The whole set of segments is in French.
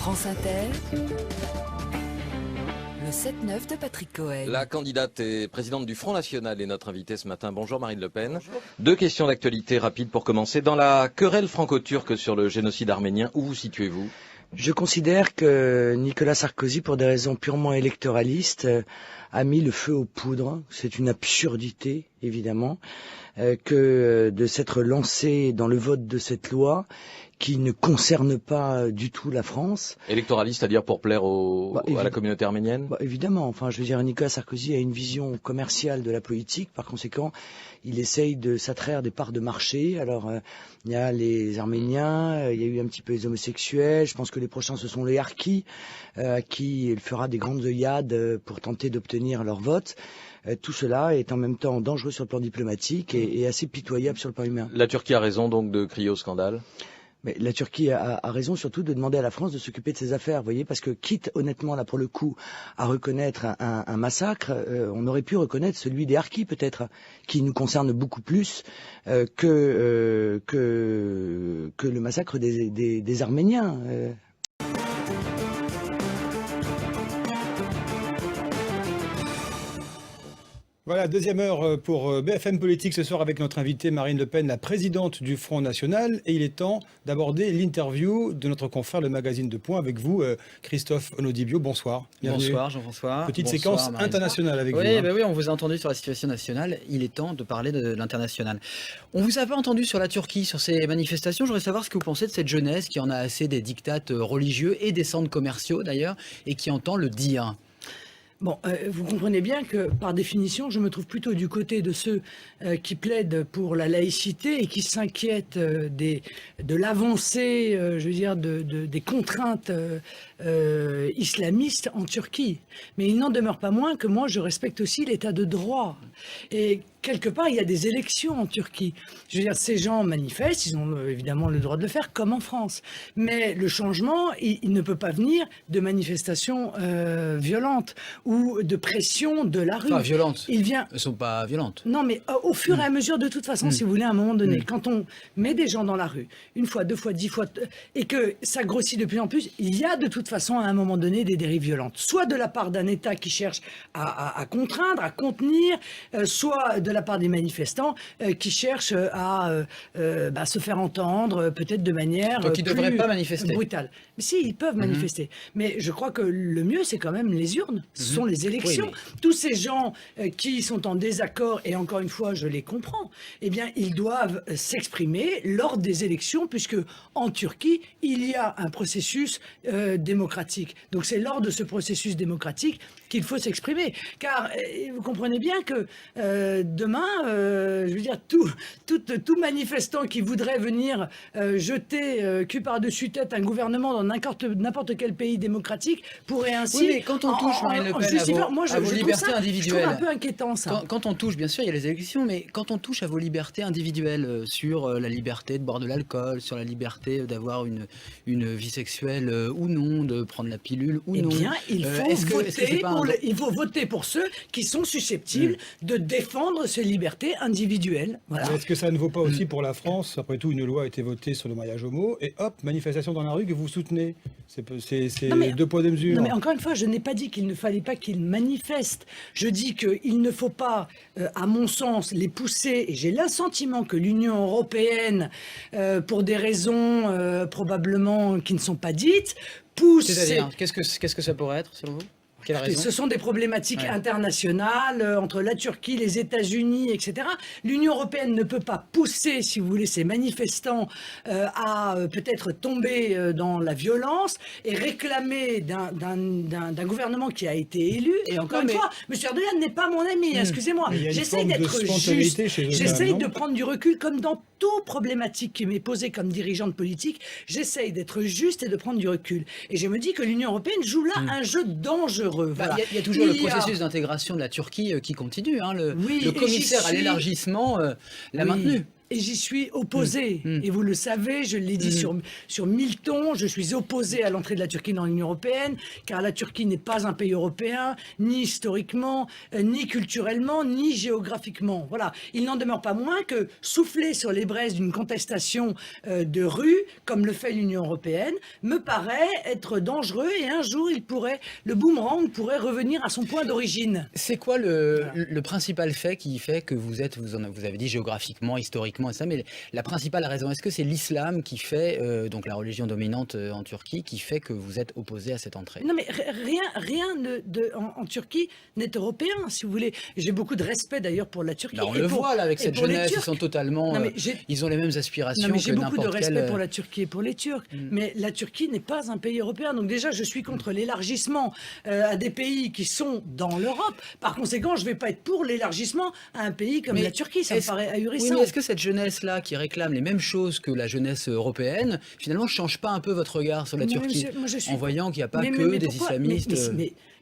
France Inter, le 7-9 de Patrick Cohen. La candidate et présidente du Front National est notre invitée ce matin. Bonjour Marine Le Pen. Bonjour. Deux questions d'actualité rapides pour commencer. Dans la querelle franco-turque sur le génocide arménien, où vous situez-vous ? Je considère que Nicolas Sarkozy, pour des raisons purement électoralistes, a mis le feu aux poudres. C'est une absurdité, évidemment, que de s'être lancé dans le vote de cette loi qui ne concerne pas du tout la France. Électoraliste, c'est-à-dire pour plaire à la communauté arménienne ? Évidemment. Enfin, je veux dire, Nicolas Sarkozy a une vision commerciale de la politique. Par conséquent, il essaye de s'attraire des parts de marché. Alors, il y a les Arméniens, il y a eu un petit peu les homosexuels. Je pense que les prochains, ce sont les Harkis, à qui il fera des grandes œillades pour tenter d'obtenir leur vote. Tout cela est en même temps dangereux sur le plan diplomatique et assez pitoyable sur le plan humain. La Turquie a raison donc de crier au scandale ? Mais la Turquie a raison surtout de demander à la France de s'occuper de ses affaires, vous voyez, parce que quitte honnêtement là pour le coup à reconnaître un massacre, on aurait pu reconnaître celui des Harkis peut-être, qui nous concerne beaucoup plus que le massacre des Arméniens. Voilà, deuxième heure pour BFM Politique ce soir avec notre invitée Marine Le Pen, la présidente du Front National. Et il est temps d'aborder l'interview de notre confrère, le magazine de Point, avec vous, Christophe Onodibio. Bonsoir. Bienvenue. Bonsoir Jean-François. Petite Bonsoir, séquence Marine. internationale avec vous. Oui, on vous a entendu sur la situation nationale. Il est temps de parler de l'international. On vous a pas entendu sur la Turquie, sur ces manifestations. Je voudrais savoir ce que vous pensez de cette jeunesse qui en a assez des diktats religieux et des centres commerciaux d'ailleurs, et qui entend le dire. Bon, vous comprenez bien que, par définition, je me trouve plutôt du côté de ceux qui plaident pour la laïcité et qui s'inquiètent de l'avancée, je veux dire, des contraintes islamistes en Turquie. Mais il n'en demeure pas moins que moi, je respecte aussi l'état de droit. Et quelque part, il y a des élections en Turquie. Je veux dire, ces gens manifestent, ils ont évidemment le droit de le faire, comme en France. Mais le changement, il ne peut pas venir de manifestations violentes ou de pression de la rue. Enfin, violentes. Il vient... Elles ne sont pas violentes. Non, mais au fur et à mesure, de toute façon, si vous voulez, à un moment donné, quand on met des gens dans la rue, une fois, deux fois, 10 fois, et que ça grossit de plus en plus, il y a de toute façon, à un moment donné, des dérives violentes. Soit de la part d'un État qui cherche à contraindre, à contenir, soit de la part des manifestants qui cherchent à se faire entendre, peut-être de manière Donc ils ne devraient pas manifester. Brutale. Mais si, ils peuvent manifester. Mais je crois que le mieux, c'est quand même les urnes. Ce sont les élections. Oui, mais... Tous ces gens qui sont en désaccord, et encore une fois, je les comprends, eh bien, ils doivent s'exprimer lors des élections, puisque en Turquie, il y a un processus démocratique. Donc c'est lors de ce processus démocratique qu'il faut s'exprimer. Car vous comprenez bien que demain, je veux dire, tout manifestant qui voudrait venir jeter cul par-dessus tête un gouvernement dans n'importe quel pays démocratique pourrait ainsi... Oui, mais quand on touche, Marine Le Pen, à vos libertés individuelles... Je trouve un peu inquiétant, ça. Quand on touche, bien sûr, il y a les élections, mais quand on touche à vos libertés individuelles, sur la liberté de boire de l'alcool, sur la liberté d'avoir une vie sexuelle ou non, de prendre la pilule ou non... Eh bien, il faut voter pour ceux qui sont susceptibles de défendre ces libertés individuelles. Voilà. Est-ce que ça ne vaut pas aussi pour la France ? Après tout, une loi a été votée sur le mariage homo, et hop, manifestation dans la rue que vous soutenez. C'est deux poids, deux mesures. Non, mais encore une fois, je n'ai pas dit qu'il ne fallait pas qu'ils manifestent. Je dis qu'il ne faut pas, à mon sens, les pousser. Et j'ai l'assentiment que l'Union européenne, pour des raisons probablement qui ne sont pas dites, pousse... C'est-à-dire, qu'est-ce que ça pourrait être, selon vous ? Ce sont des problématiques internationales entre la Turquie, les États-Unis, etc. L'Union européenne ne peut pas pousser, si vous voulez, ces manifestants à peut-être tomber dans la violence et réclamer d'un gouvernement qui a été élu. Et encore une fois, M. Erdogan n'est pas mon ami, excusez-moi. J'essaye d'être juste, j'essaye de prendre du recul comme dans toute problématique qui m'est posée comme dirigeante politique. J'essaye d'être juste et de prendre du recul. Et je me dis que l'Union européenne joue là un jeu dangereux. Voilà. Il y a toujours le processus d'intégration de la Turquie qui continue. Le commissaire à l'élargissement l'a maintenu. Et j'y suis opposé. Et vous le savez, je l'ai dit sur 1000 tons, je suis opposé à l'entrée de la Turquie dans l'Union européenne, car la Turquie n'est pas un pays européen, ni historiquement, ni culturellement, ni géographiquement. Voilà. Il n'en demeure pas moins que souffler sur les braises d'une contestation de rue, comme le fait l'Union européenne, me paraît être dangereux, et un jour, le boomerang pourrait revenir à son point d'origine. C'est quoi le principal fait qui fait que vous avez dit géographiquement, historiquement, et ça, mais la principale raison, est-ce que c'est l'islam qui fait, donc la religion dominante en Turquie, qui fait que vous êtes opposé à cette entrée? Non, mais rien en Turquie n'est européen, si vous voulez. J'ai beaucoup de respect d'ailleurs pour la Turquie. On le voit là avec cette jeunesse, ils sont totalement, ils ont les mêmes aspirations mais j'ai que beaucoup de n'importe respect quel. pour la Turquie et pour les Turcs. Mais la Turquie n'est pas un pays européen. Donc déjà, je suis contre l'élargissement à des pays qui sont dans l'Europe. Par conséquent, je ne vais pas être pour l'élargissement à un pays comme la Turquie. Ça me paraît ahurissant. Oui, mais est-ce que cette jeunesse-là, qui réclame les mêmes choses que la jeunesse européenne, finalement, ne change pas un peu votre regard sur la Turquie, en voyant qu'il n'y a pas que des islamistes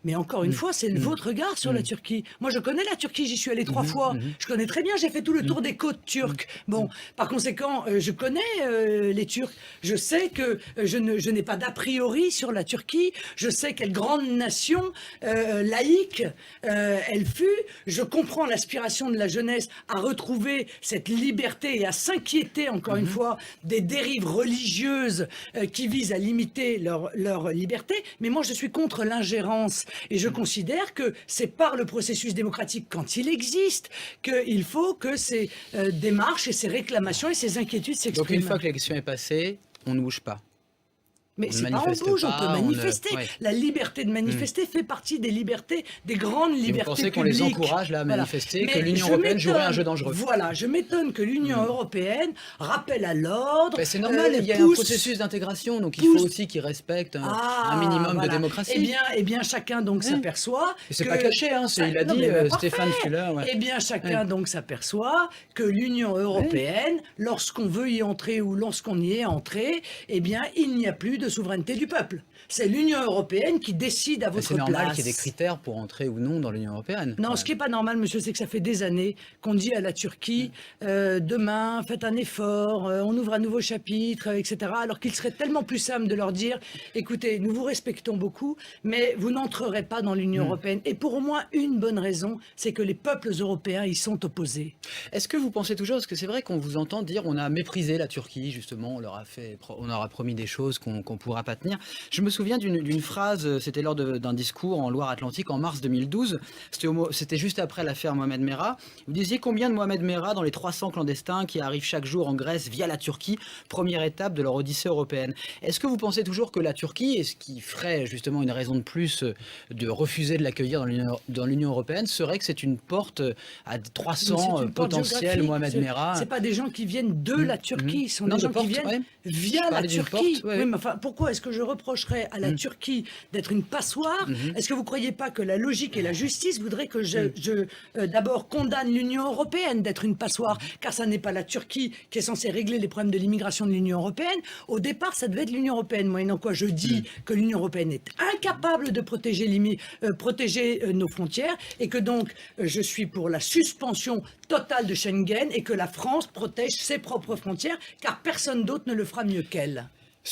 mais encore une fois, c'est votre regard sur la Turquie. Moi, je connais la Turquie, j'y suis allé 3 fois. Je connais très bien, j'ai fait tout le tour des côtes turques. Bon, par conséquent, je connais les Turcs. Je sais que je n'ai pas d'a priori sur la Turquie. Je sais quelle grande nation laïque elle fut. Je comprends l'aspiration de la jeunesse à retrouver cette liberté et à s'inquiéter, encore une fois, des dérives religieuses qui visent à limiter leur liberté. Mais moi, je suis contre l'ingérence. Et je considère que c'est par le processus démocratique, quand il existe, qu'il faut que ces démarches et ces réclamations et ces inquiétudes s'expriment. Donc une fois que l'élection est passée, on ne bouge pas. Mais c'est pas on bouge, on peut manifester. La liberté de manifester fait partie des libertés, des grandes libertés publiques. Vous pensez qu'on les encourage là à manifester, que l'Union européenne jouerait un jeu dangereux? Voilà, je m'étonne que l'Union européenne rappelle à l'ordre. C'est normal, il y a un processus d'intégration, donc il faut aussi qu'ils respectent un minimum de démocratie. Eh bien, chacun donc s'aperçoit. C'est pas caché, hein, il a dit Stéphane Fuller. Eh bien, chacun donc s'aperçoit que l'Union européenne, lorsqu'on veut y entrer ou lorsqu'on y est entré, eh bien, il n'y a plus de souveraineté du peuple. C'est l'Union européenne qui décide à votre place. C'est normal qu'il y ait des critères pour entrer ou non dans l'Union européenne. Non, ce qui n'est pas normal, monsieur, c'est que ça fait des années qu'on dit à la Turquie demain, faites un effort, on ouvre un nouveau chapitre, etc. Alors qu'il serait tellement plus simple de leur dire écoutez, nous vous respectons beaucoup, mais vous n'entrerez pas dans l'Union européenne. Et pour au moins une bonne raison, c'est que les peuples européens y sont opposés. Est-ce que vous pensez toujours, parce que c'est vrai qu'on vous entend dire on a méprisé la Turquie, justement, on leur a promis des choses qu'on pourra pas tenir. Je me souviens d'une phrase, c'était lors d'un discours en Loire-Atlantique en mars 2012, c'était juste après l'affaire Mohamed Merah. Vous disiez combien de Mohamed Merah dans les 300 clandestins qui arrivent chaque jour en Grèce via la Turquie, première étape de leur odyssée européenne. Est-ce que vous pensez toujours que la Turquie, et ce qui ferait justement une raison de plus de refuser de l'accueillir dans l'Union européenne, serait que c'est une porte à 300 potentiels Mohamed Merah? C'est pas des gens qui viennent de la Turquie, ce sont des gens qui viennent via la Turquie. Oui, mais enfin, pourquoi est-ce que je reprocherais à la Turquie d'être une passoire? Est-ce que vous ne croyez pas que la logique et la justice voudraient que je d'abord condamne l'Union européenne d'être une passoire? Car ça n'est pas la Turquie qui est censée régler les problèmes de l'immigration de l'Union européenne. Au départ, ça devait être l'Union européenne. Moyennant quoi je dis que l'Union européenne est incapable de protéger nos frontières et que donc je suis pour la suspension totale de Schengen et que la France protège ses propres frontières car personne d'autre ne le fera mieux qu'elle.